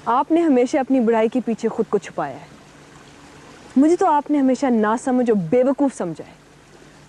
آپ نے ہمیشہ اپنی بڑائی کے پیچھے خود کو چھپایا ہے. مجھے تو آپ نے ہمیشہ ناسمجھ اور بیوقوف سمجھا ہے،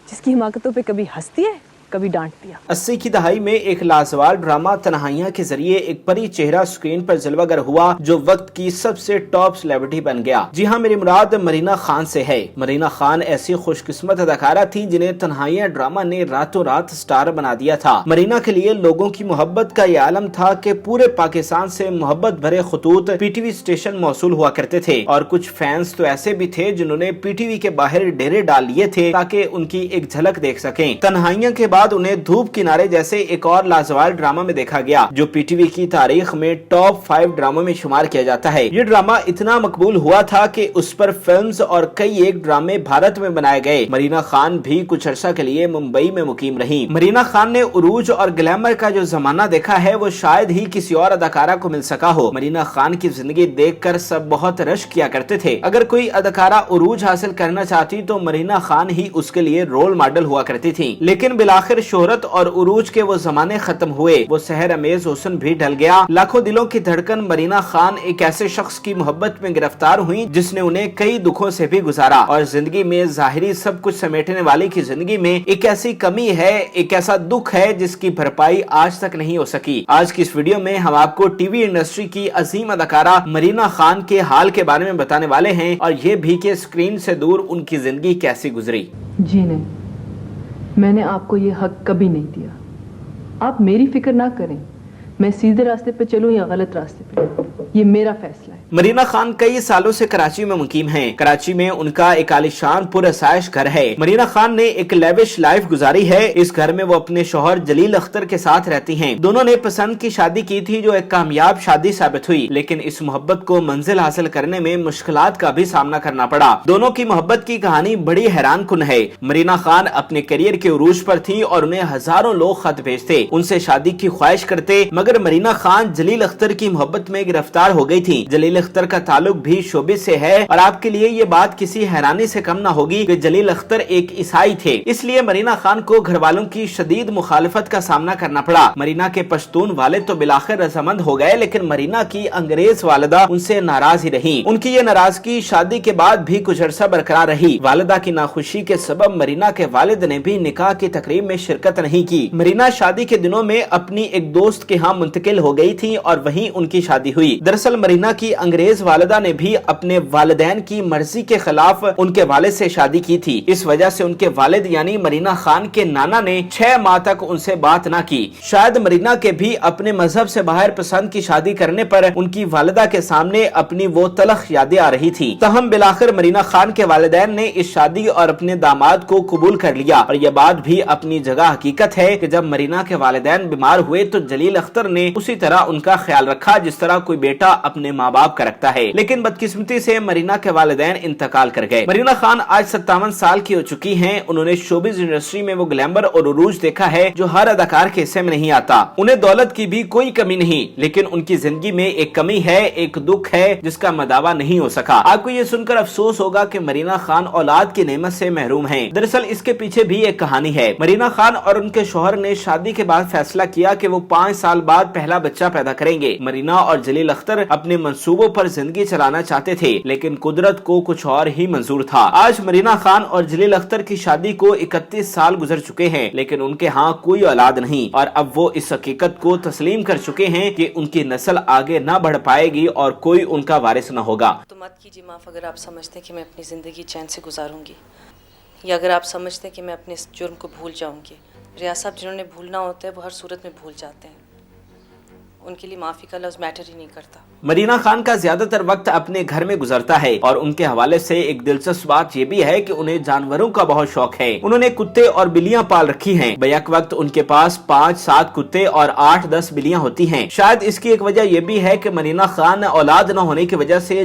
جس کی حماقتوں پہ کبھی ہنستی ہے کبھی ڈانٹتی ہے. 80 کی دہائی میں ایک لازوال ڈرامہ تنہائیاں کے ذریعے ایک پری چہرہ سکرین پر جلوہ گر ہوا جو وقت کی سب سے ٹاپ سیلیبریٹی بن گیا. جی ہاں، میری مراد مرینا خان سے ہے. مرینا خان ایسی خوش قسمت اداکارہ تھی جنہیں تنہائیاں ڈرامہ نے راتوں رات سٹار بنا دیا تھا. مرینا کے لیے لوگوں کی محبت کا یہ عالم تھا کہ پورے پاکستان سے محبت بھرے خطوط پی ٹی وی اسٹیشن موصول ہوا کرتے تھے، اور کچھ فینس تو ایسے بھی تھے جنہوں نے پی ٹی وی کے باہر ڈیرے ڈال لیے تھے تاکہ ان کی ایک جھلک دیکھ سکیں. تنہائیاں کے بعد انہیں دھوپ کنارے جیسے ایک اور لازوال ڈرامہ میں دیکھا گیا جو پی ٹی وی کی تاریخ میں ٹاپ 5 ڈراموں میں شمار کیا جاتا ہے. یہ ڈرامہ اتنا مقبول ہوا تھا کہ اس پر فلمز اور کئی ایک ڈرامے بھارت میں بنائے گئے. مرینا خان بھی کچھ عرصہ کے لیے ممبئی میں مقیم رہی. مرینا خان نے عروج اور گلیمر کا جو زمانہ دیکھا ہے وہ شاید ہی کسی اور اداکارہ کو مل سکا ہو. مرینا خان کی زندگی دیکھ کر سب بہت رشک کیا کرتے تھے. اگر کوئی اداکارہ عروج حاصل کرنا چاہتی تو مرینا خان ہی اس کے لیے رول ماڈل ہوا کرتی تھی. لیکن بالآخر شہرت اور عروج کے وہ زمانے ختم ہوئے. وہ سحر امیز حسن بھی ڈھل گیا. لاکھوں دلوں کی دھڑکن مرینا خان ایک ایسے شخص کی محبت میں گرفتار ہوئی جس نے انہیں کئی دکھوں سے بھی گزارا، اور زندگی میں ظاہری سب کچھ سمیٹنے والی کی زندگی میں ایک ایسی کمی ہے، ایک ایسا دکھ ہے جس کی بھرپائی آج تک نہیں ہو سکی. آج کی اس ویڈیو میں ہم آپ کو ٹی وی انڈسٹری کی عظیم اداکارہ مرینا خان کے حال کے بارے میں بتانے والے ہیں، اور یہ بھی کہ اسکرین سے دور ان کی زندگی کیسی گزری. جی نہیں، میں نے آپ کو یہ حق کبھی نہیں دیا. آپ میری فکر نہ کریں، میں سیدھے راستے پہ چلوں یا غلط راستے پہ، یہ میرا فیصلہ ہے. مرینا خان کئی سالوں سے کراچی میں مقیم ہیں. کراچی میں ان کا ایک عالیشان پرآسائش گھر ہے. مرینا خان نے ایک لیوش لائف گزاری ہے. اس گھر میں وہ اپنے شوہر جلیل اختر کے ساتھ رہتی ہیں. دونوں نے پسند کی شادی کی تھی جو ایک کامیاب شادی ثابت ہوئی، لیکن اس محبت کو منزل حاصل کرنے میں مشکلات کا بھی سامنا کرنا پڑا. دونوں کی محبت کی کہانی بڑی حیران کن ہے. مرینا خان اپنے کیریئر کے عروج پر تھی اور انہیں ہزاروں لوگ خط بھیجتے، ان سے شادی کی خواہش کرتے، مگر مرینا خان جلیل اختر کی محبت میں گرفتار ہو گئی تھی. جلیل اختر کا تعلق بھی شوبز سے ہے، اور آپ کے لیے یہ بات کسی حیرانی سے کم نہ ہوگی کہ جلیل اختر ایک عیسائی تھے. اس لیے مرینا خان کو گھر والوں کی شدید مخالفت کا سامنا کرنا پڑا. مرینا کے پشتون والد تو بالآخر رضامند ہو گئے، لیکن مرینا کی انگریز والدہ ان سے ناراض ہی رہی. ان کی یہ ناراضگی شادی کے بعد بھی کچھ عرصہ برقرار رہی. والدہ کی ناخوشی کے سبب مرینا کے والد نے بھی نکاح کی تقریب میں شرکت نہیں کی. مرینا شادی کے دنوں میں اپنی ایک دوست کے ہاں منتقل ہو گئی تھی اور وہیں ان کی شادی ہوئی. دراصل مرینا کی انگریز والدہ نے بھی اپنے والدین کی مرضی کے خلاف ان کے والد سے شادی کی تھی. اس وجہ سے ان کے والد یعنی مرینا خان کے نانا نے 6 ماہ تک ان سے بات نہ کی. شاید مرینا کے بھی اپنے مذہب سے باہر پسند کی شادی کرنے پر ان کی والدہ کے سامنے اپنی وہ تلخ یادیں آ رہی تھی. تاہم بالآخر مرینا خان کے والدین نے اس شادی اور اپنے داماد کو قبول کر لیا. اور یہ بات بھی اپنی جگہ حقیقت ہے کہ جب مرینا کے والدین بیمار ہوئے تو جلیل اختر نے اسی طرح ان کا خیال رکھا جس طرح کوئی بیٹا اپنے ماں باپ کا رکھتا ہے. لیکن بدقسمتی سے مرینا کے والدین انتقال کر گئے. مرینا خان آج 57 سال کی ہو چکی ہیں. انہوں نے شوبز انڈسٹری میں وہ گلیمر اور عروج دیکھا ہے جو ہر اداکار کے حصے میں نہیں آتا. انہیں دولت کی بھی کوئی کمی نہیں، لیکن ان کی زندگی میں ایک کمی ہے، ایک دکھ ہے جس کا مداوا نہیں ہو سکا. آپ کو یہ سن کر افسوس ہوگا کہ مرینا خان اولاد کی نعمت سے محروم ہیں. دراصل اس کے پیچھے بھی ایک کہانی ہے. مرینا خان اور ان کے شوہر نے شادی کے بعد فیصلہ کیا کہ وہ 5 سال بعد پہلا بچہ پیدا کریں گے. مرینا اور جلیل اختر اپنے منصوبوں پر زندگی چلانا چاہتے تھے، لیکن قدرت کو کچھ اور ہی منظور تھا. آج مرینا خان اور جلیل اختر کی شادی کو 31 سال گزر چکے ہیں، لیکن ان کے ہاں کوئی اولاد نہیں، اور اب وہ اس حقیقت کو تسلیم کر چکے ہیں کہ ان کی نسل آگے نہ بڑھ پائے گی اور کوئی ان کا وارث نہ ہوگا. تو مت کیجیے معاف اگر آپ سمجھتے ہیں کہ میں اپنی زندگی چین سے گزاروں گی، یا اگر آپ سمجھتے ہیں کہ میں اپنے اس جرم کو بھول جاؤں گی. ریاض صاحب جنہوں نے بھولنا ہوتا ہے وہ ہر صورت میں بھول جاتے ہیں. ان کے لیے معافی کا لفظ میٹر ہی نہیں کرتا. مرینا خان کا زیادہ تر وقت اپنے گھر میں گزرتا ہے، اور ان کے حوالے سے ایک دلچسپ بات یہ بھی ہے کہ انہیں جانوروں کا بہت شوق ہے. انہوں نے کتے اور بلیاں پال رکھی ہیں. بیک وقت ان کے پاس 5-7 کتے اور 8-10 بلیاں ہوتی ہیں. شاید اس کی ایک وجہ یہ بھی ہے کہ مرینا خان اولاد نہ ہونے کی وجہ سے